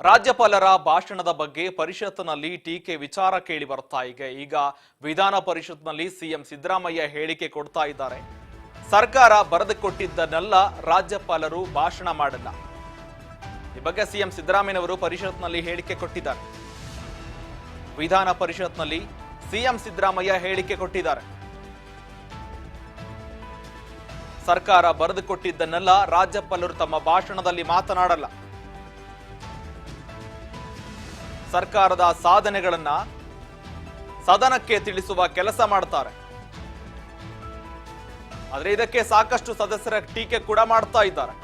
ರಾಜ್ಯಪಾಲರ ಭಾಷಣದ ಬಗ್ಗೆ ಪರಿಷತ್ನಲ್ಲಿ ಟೀಕೆ ವಿಚಾರ ಕೇಳಿ ಬರ್ತಾ ಈಗ ವಿಧಾನ ಪರಿಷತ್ನಲ್ಲಿ ಸಿಎಂ ಸಿದ್ದರಾಮಯ್ಯ ಹೇಳಿಕೆ ಕೊಡ್ತಾ ಇದ್ದಾರೆ. ಸರ್ಕಾರ ಬರೆದುಕೊಟ್ಟಿದ್ದನ್ನೆಲ್ಲ ರಾಜ್ಯಪಾಲರು ಭಾಷಣ ಮಾಡಲ್ಲ. ಈ ಬಗ್ಗೆ ಸಿಎಂ ಸಿದ್ದರಾಮಯ್ಯನವರು ಪರಿಷತ್ನಲ್ಲಿ ಹೇಳಿಕೆ ಕೊಟ್ಟಿದ್ದಾರೆ. ವಿಧಾನ ಪರಿಷತ್ನಲ್ಲಿ ಸಿಎಂ ಸಿದ್ದರಾಮಯ್ಯ ಹೇಳಿಕೆ ಕೊಟ್ಟಿದ್ದಾರೆ. ಸರ್ಕಾರ ಬರೆದುಕೊಟ್ಟಿದ್ದನ್ನೆಲ್ಲ ರಾಜ್ಯಪಾಲರು ತಮ್ಮ ಭಾಷಣದಲ್ಲಿ ಮಾತನಾಡಲ್ಲ. ಸರ್ಕಾರದ ಸಾಧನೆಗಳನ್ನ ಸದನಕ್ಕೆ ತಿಳಿಸುವ ಕೆಲಸ ಮಾಡ್ತಾರೆ. ಆದ್ರೆ ಇದಕ್ಕೆ ಸಾಕಷ್ಟು ಸದಸ್ಯರ ಟೀಕೆ ಕೂಡ ಮಾಡ್ತಾ ಇದ್ದಾರೆ.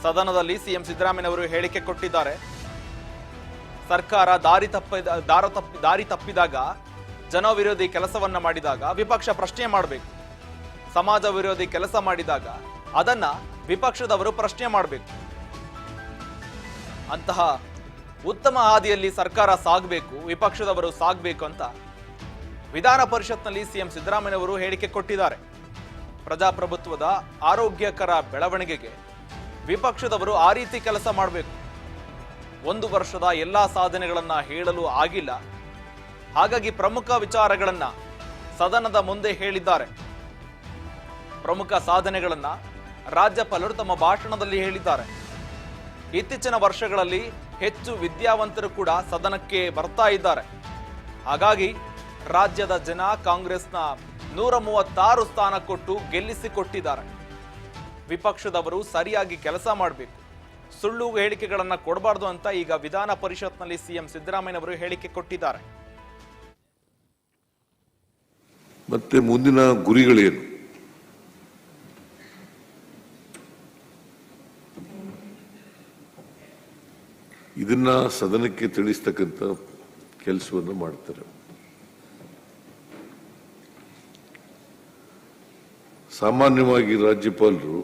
ಸದನದಲ್ಲಿ ಸಿಎಂ ಸಿದ್ದರಾಮಯ್ಯನವರು ಹೇಳಿಕೆ ಕೊಟ್ಟಿದ್ದಾರೆ. ಸರ್ಕಾರ ದಾರಿ ತಪ್ಪಿದಾಗ, ಜನ ವಿರೋಧಿ ಕೆಲಸವನ್ನ ಮಾಡಿದಾಗ ವಿಪಕ್ಷ ಪ್ರಶ್ನೆ ಮಾಡಬೇಕು. ಸಮಾಜ ವಿರೋಧಿ ಕೆಲಸ ಮಾಡಿದಾಗ ಅದನ್ನ ವಿಪಕ್ಷದವರು ಪ್ರಶ್ನೆ ಮಾಡಬೇಕು. ಅಂತಹ ಉತ್ತಮ ಹಾದಿಯಲ್ಲಿ ಸರ್ಕಾರ ಸಾಗಬೇಕು, ವಿಪಕ್ಷದವರು ಸಾಗಬೇಕು ಅಂತ ವಿಧಾನ ಪರಿಷತ್ನಲ್ಲಿ ಸಿಎಂ ಸಿದ್ದರಾಮಯ್ಯನವರು ಹೇಳಿಕೆ ಕೊಟ್ಟಿದ್ದಾರೆ. ಪ್ರಜಾಪ್ರಭುತ್ವದ ಆರೋಗ್ಯಕರ ಬೆಳವಣಿಗೆಗೆ ವಿಪಕ್ಷದವರು ಆ ರೀತಿ ಕೆಲಸ ಮಾಡಬೇಕು. 1 ವರ್ಷದ ಎಲ್ಲಾ ಸಾಧನೆಗಳನ್ನ ಹೇಳಲು ಆಗಿಲ್ಲ. ಹಾಗಾಗಿ ಪ್ರಮುಖ ವಿಚಾರಗಳನ್ನ ಸದನದ ಮುಂದೆ ಹೇಳಿದ್ದಾರೆ. ಪ್ರಮುಖ ಸಾಧನೆಗಳನ್ನ ರಾಜ್ಯಪಾಲರು ತಮ್ಮ ಭಾಷಣದಲ್ಲಿ ಹೇಳಿದ್ದಾರೆ. ಇತ್ತೀಚಿನ ವರ್ಷಗಳಲ್ಲಿ ಹೆಚ್ಚು ವಿದ್ಯಾವಂತರು ಕೂಡ ಸದನಕ್ಕೆ ಬರ್ತಾ ಇದ್ದಾರೆ. ಹಾಗಾಗಿ ರಾಜ್ಯದ ಜನ ಕಾಂಗ್ರೆಸ್ನ 136 ಸ್ಥಾನ ಕೊಟ್ಟು ಗೆಲ್ಲಿಸಿಕೊಟ್ಟಿದ್ದಾರೆ. ವಿಪಕ್ಷದವರು ಸರಿಯಾಗಿ ಕೆಲಸ ಮಾಡಬೇಕು, ಸುಳ್ಳು ಹೇಳಿಕೆಗಳನ್ನ ಕೊಡಬಾರ್ದು ಅಂತ ಈಗ ವಿಧಾನ ಪರಿಷತ್ನಲ್ಲಿ ಸಿಎಂ ಸಿದ್ದರಾಮಯ್ಯನವರು ಹೇಳಿಕೆ ಕೊಟ್ಟಿದ್ದಾರೆ. ಮತ್ತೆ ಮುಂದಿನ ಗುರಿಗಳೇನು? ಇದನ್ನ ಸದನಕ್ಕೆ ತಿಳಿಸ್ತಕ್ಕಂಥ ಕೆಲಸವನ್ನು ಮಾಡ್ತಾರೆ. ಸಾಮಾನ್ಯವಾಗಿ ರಾಜ್ಯಪಾಲರು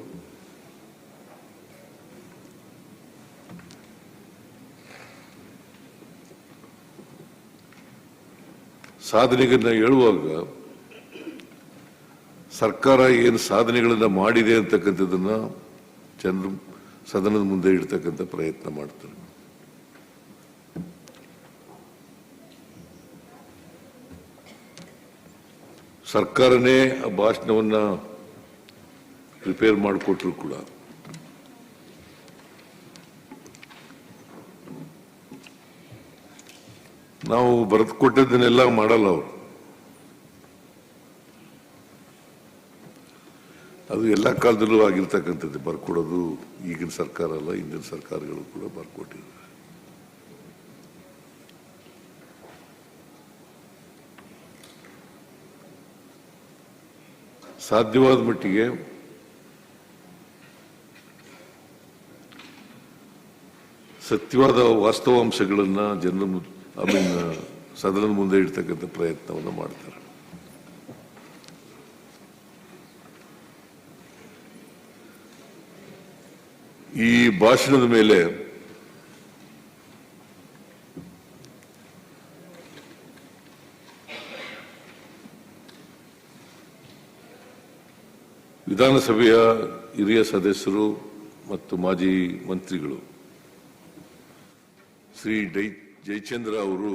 ಸಾಧನೆಗಳನ್ನ ಹೇಳುವಾಗ ಸರ್ಕಾರ ಏನು ಸಾಧನೆಗಳನ್ನ ಮಾಡಿದೆ ಅಂತಕ್ಕಂಥದ್ದನ್ನ ಜನರು ಸದನದ ಮುಂದೆ ಇಡ್ತಕ್ಕಂಥ ಪ್ರಯತ್ನ ಮಾಡ್ತಾರೆ. ಸರ್ಕಾರನೇ ಆ ಭಾಷಣವನ್ನ ಪ್ರಿಪೇರ್ ಮಾಡಿಕೊಟ್ರು ಕೂಡ ನಾವು ಬರೆದುಕೊಟ್ಟದನ್ನೆಲ್ಲ ಮಾಡಲ್ಲ ಅವರು. ಅದು ಎಲ್ಲ ಕಾಲದಲ್ಲೂ ಆಗಿರ್ತಕ್ಕಂಥದ್ದು. ಬರ್ಕೊಡೋದು ಈಗಿನ ಸರ್ಕಾರ ಅಲ್ಲ, ಹಿಂದಿನ ಸರ್ಕಾರಗಳು ಕೂಡ ಬರ್ಕೊಟ್ಟಿದ್ದಾರೆ. ಸಾಧ್ಯವಾದ ಮಟ್ಟಿಗೆ ಸತ್ಯವಾದ ವಾಸ್ತವಾಂಶಗಳನ್ನ ಜನರ ಸದನದ ಮುಂದೆ ಇಡ್ತಕ್ಕಂಥ ಪ್ರಯತ್ನವನ್ನು ಮಾಡ್ತಾರೆ. ಈ ಭಾಷಣದ ಮೇಲೆ ವಿಧಾನಸಭೆಯ ಹಿರಿಯ ಸದಸ್ಯರು ಮತ್ತು ಮಾಜಿ ಮಂತ್ರಿಗಳು ಶ್ರೀ ಜಯಚಂದ್ರ ಅವರು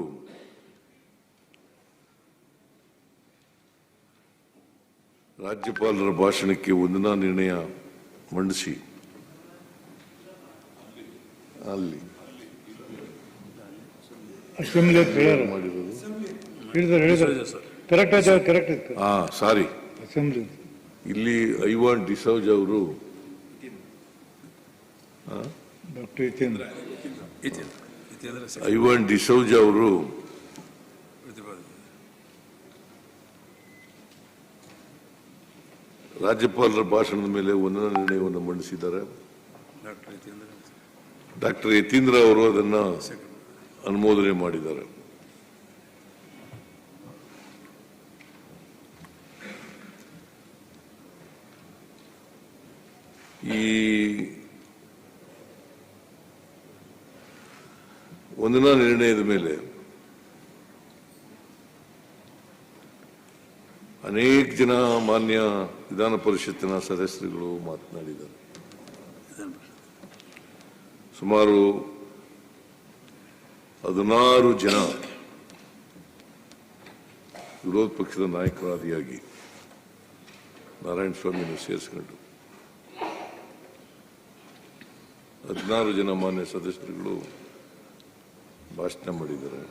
ರಾಜ್ಯಪಾಲರ ಭಾಷಣಕ್ಕೆ ವಂದನಾ ನಿರ್ಣಯ ಮಂಡಿಸಿ ಅಲ್ಲಿ ಸಾರಿ ಇಲ್ಲಿ ಐವಾನ್ ಡಿಸೌಜ್ ಅವರು ಐವಾನ್ ಡಿಸೌಜ್ ಅವರು ರಾಜ್ಯಪಾಲರ ಭಾಷಣದ ಮೇಲೆ ವಂದನಾ ನಿರ್ಣಯವನ್ನು ಮಂಡಿಸಿದ್ದಾರೆ. ಡಾಕ್ಟರ್ ಯತೀಂದ್ರ ಅವರು ಅದನ್ನ ಅನುಮೋದನೆ ಮಾಡಿದ್ದಾರೆ. ಈ ವಂದನಾ ನಿರ್ಣಯದ ಮೇಲೆ ಅನೇಕ ಜನ ಮಾನ್ಯ ವಿಧಾನ ಪರಿಷತ್ತಿನ ಸದಸ್ಯರುಗಳು ಮಾತನಾಡಿದ್ದಾರೆ. ಸುಮಾರು 16 ಜನ ವಿರೋಧ ಪಕ್ಷದ ನಾಯಕರಾದಿಯಾಗಿ ನಾರಾಯಣ ಸ್ವಾಮಿಯನ್ನು ಸೇರಿಸಿಕೊಂಡು 16 ಜನ ಮಾನ್ಯ ಸದಸ್ಯರುಗಳು ಭಾಷಣ ಮಾಡಿದ್ದಾರೆ.